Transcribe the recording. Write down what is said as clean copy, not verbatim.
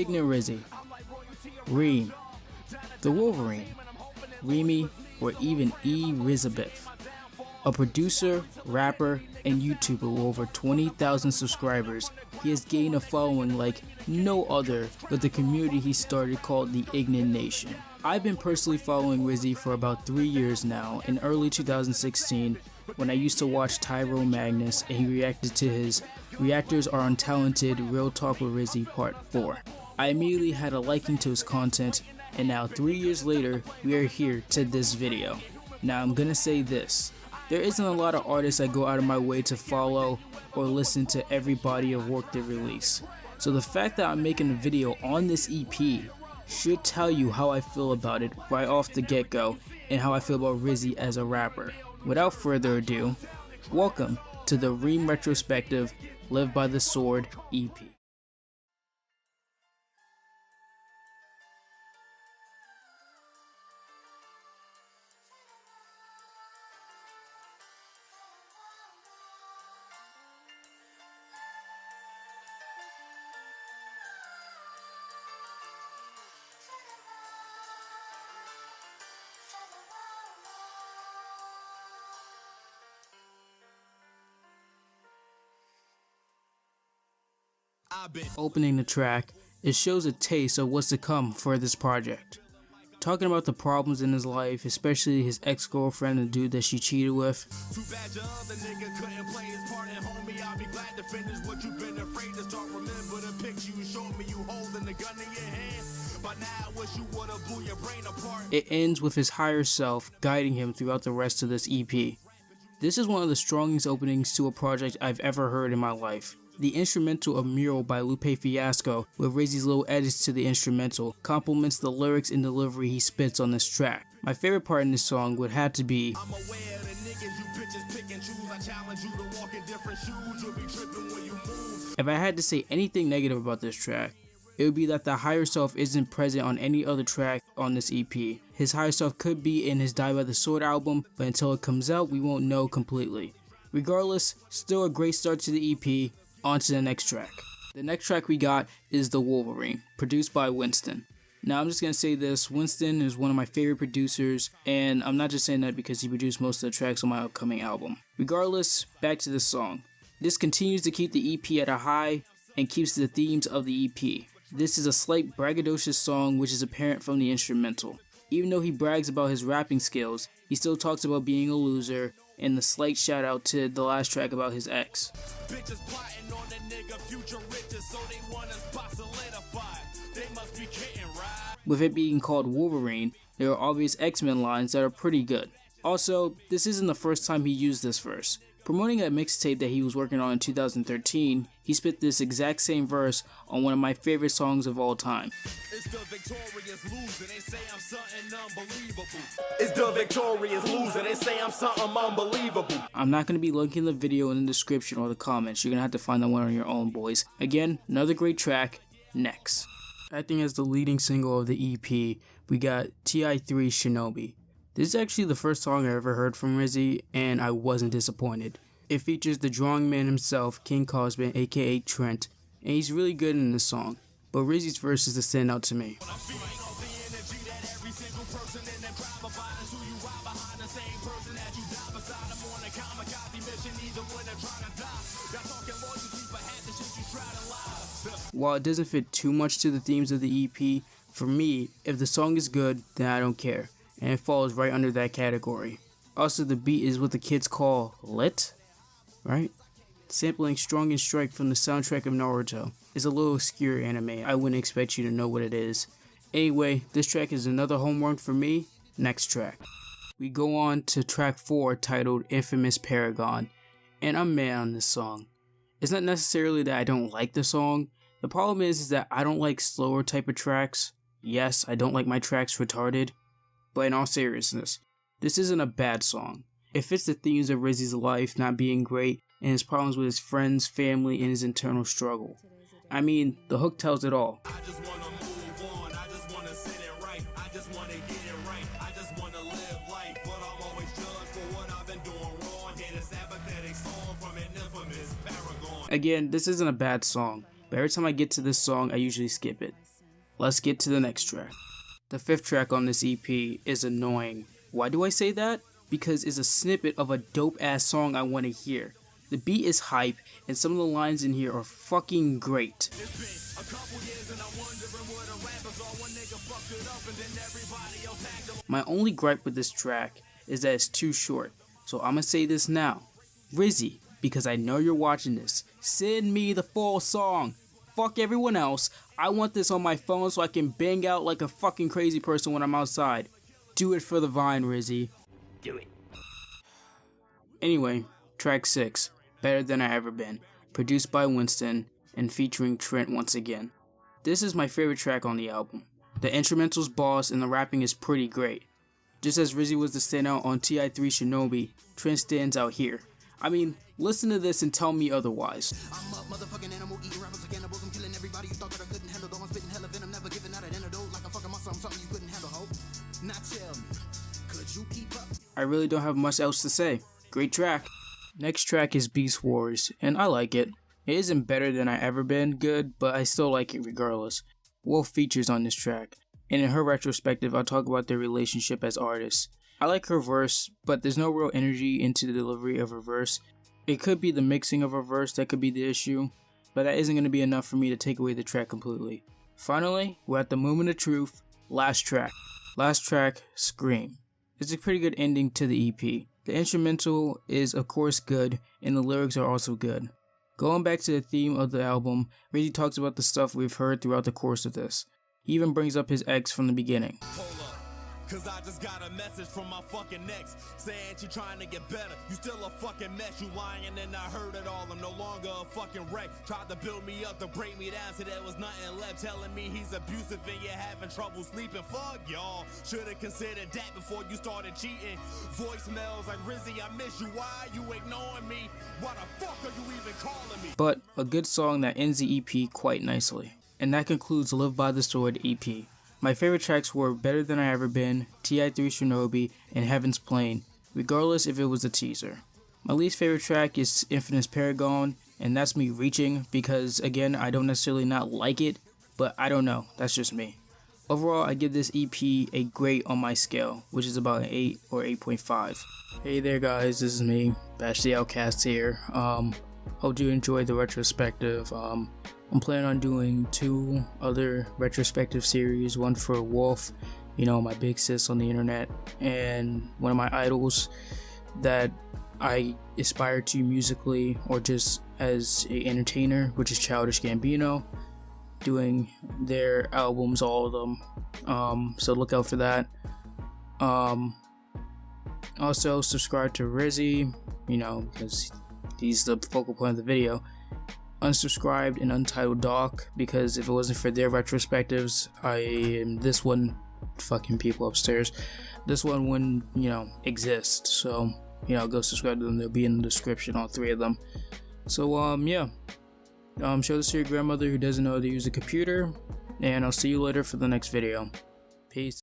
Ignorant Rizzy, Rheem, the Wolverine, Rheemy, or even Elizabeth. A producer, rapper, and YouTuber with over 20,000 subscribers, he has gained a following like no other with the community he started called the Ignorant Nation. I've been personally following Rizzy for about 3 years now. In early 2016, when I used to watch Tyrone Magnus and he reacted to his Reactors Are Untalented Real Talk with Rizzy Part 4. I immediately had a liking to his content, and now 3 years later, we are here to this video. Now I'm gonna say this, there isn't a lot of artists I go out of my way to follow or listen to every body of work they release. So the fact that I'm making a video on this EP should tell you how I feel about it right off the get-go and how I feel about Rizzy as a rapper. Without further ado, welcome to the Rheem Retrospective Live by the Sword EP. Opening the track, it shows a taste of what's to come for this project. Talking about the problems in his life, especially his ex-girlfriend, the dude that she cheated with. It ends with his higher self guiding him throughout the rest of this EP. This is one of the strongest openings to a project I've ever heard in my life. The instrumental of Mural by Lupe Fiasco, with Rizzy's little edits to the instrumental, complements the lyrics and delivery he spits on this track. My favorite part in this song would have to be if I had to say anything negative about this track, it would be that the higher self isn't present on any other track on this EP. His higher self could be in his Die by the Sword album, but until it comes out, we won't know completely. Regardless, still a great start to the EP. On to the next track. The next track we got is The Wolverine, produced by Winston. Now I'm just going to say this, Winston is one of my favorite producers, and I'm not just saying that because he produced most of the tracks on my upcoming album. Regardless, back to this song. This continues to keep the EP at a high and keeps the themes of the EP. This is a slight braggadocious song which is apparent from the instrumental. Even though he brags about his rapping skills, he still talks about being a loser, and the slight shout out to the last track about his ex. With it being called Wolverine, there are obvious X-Men lines that are pretty good. Also, this isn't the first time he used this verse. Promoting a mixtape that he was working on in 2013, he spit this exact same verse on one of my favorite songs of all time. It's the victorious loser, they say I'm something unbelievable. It's the victorious loser, they say I'm something unbelievable. I'm not going to be linking the video in the description or the comments. You're going to have to find that one on your own, boys. Again, another great track. Next. Acting as the leading single of the EP, we got TI3 Shinobi. This is actually the first song I ever heard from Rizzy, and I wasn't disappointed. It features the drawing man himself, King Cosman, aka Trent, and he's really good in this song, but Rizzy's verse is the standout to me. While it doesn't fit too much to the themes of the EP, for me, if the song is good, then I don't care, and it falls right under that category. Also, the beat is what the kids call lit, right? Sampling Strong and Strike from the soundtrack of Naruto is a little obscure anime. I wouldn't expect you to know what it is. Anyway, this track is another home run for me. Next track. We go on to track 4 titled Infamous Paragon, and I'm mad on this song. It's not necessarily that I don't like the song. The problem is that I don't like slower type of tracks. Yes, I don't like my tracks retarded. But in all seriousness, this isn't a bad song. It fits the themes of Rizzy's life not being great and his problems with his friends, family, and his internal struggle. I mean, the hook tells it all. I just wanna move on, I just wanna sit it right, I just wanna get it right, I just wanna live life, but I'm always judged for what I've been doing wrong. Hear this apathetic song from an infamous paragon. Again, this isn't a bad song, but every time I get to this song, I usually skip it. let's get to the next track. The fifth track on this EP is annoying. Why do I say that? Because it's a snippet of a dope ass song I want to hear. The beat is hype and some of the lines in here are fucking great. My only gripe with this track is that it's too short, so I'm gonna say this now. Rizzy, because I know you're watching this, send me the full song. Fuck everyone else. I want this on my phone so I can bang out like a fucking crazy person when I'm outside. Do it for the Vine, Rizzy. Do it. Anyway, track 6, Better Than I Ever Been, produced by Winston and featuring Trent once again. This is my favorite track on the album. The instrumental's boss and the rapping is pretty great. Just as Rizzy was the standout on TI3 Shinobi, Trent stands out here. I mean, listen to this and tell me otherwise. I'm a motherfucking animal, eating rappers like cannibals. I'm killing everybody you thought that I couldn't handle. Though I'm spitting hella venom, never giving out an antidote. Like a fucking muscle, something you couldn't handle, hope. Now tell me, could you keep up? I really don't have much else to say. Great track. Next track is Beast Wars, and I like it. It isn't Better Than I Ever Been good, but I still like it regardless. Wolf features on this track, and in her retrospective, I'll talk about their relationship as artists. I like her verse, but there's no real energy into the delivery of her verse. It could be the mixing of her verse that could be the issue, but that isn't going to be enough for me to take away the track completely. Finally, we're at the moment of truth, last track. Last track, Scream. It's a pretty good ending to the EP. The instrumental is of course good, and the lyrics are also good. Going back to the theme of the album, Rizzy talks about the stuff we've heard throughout the course of this. He even brings up his ex from the beginning. Cause I just got a message from my fucking ex saying she trying to get better. You still a fucking mess, you lying, and I heard it all. I'm no longer a fucking wreck. Tried to build me up to break me down, so there was nothing left. Telling me he's abusive and you're having trouble sleeping. Fuck y'all. Should've considered that before you started cheating. Voicemails like Rizzy, I miss you. Why you ignoring me? Why the fuck are you even calling me? But a good song that ends the EP quite nicely. And that concludes Live by the Sword EP. My favorite tracks were Better Than I Ever Been, TI3 Shinobi, and Heaven's Plane, regardless if it was a teaser. My least favorite track is Infamous Paragon, and that's me reaching because, again, I don't necessarily not like it, but I don't know, that's just me. Overall, I give this EP a great on my scale, which is about an 8 or 8.5. Hey there guys, this is me, BashTheOutcast here. Hope you enjoyed the retrospective. I'm planning on doing 2 other retrospective series, one for Wolf, you know, my big sis on the internet, and one of my idols that I aspire to musically or just as an entertainer, which is Childish Gambino, doing their albums, all of them, so look out for that. Also subscribe to Rizzy, you know, because he's the focal point of the video. Unsubscribed and Untitled Doc, because if it wasn't for their retrospectives, this one, fucking people upstairs, this one wouldn't, you know, exist. So, you know, go subscribe to them. They'll be in the description, all 3 of them. So, yeah. Show this to your grandmother who doesn't know how to use a computer, and I'll see you later for the next video. Peace.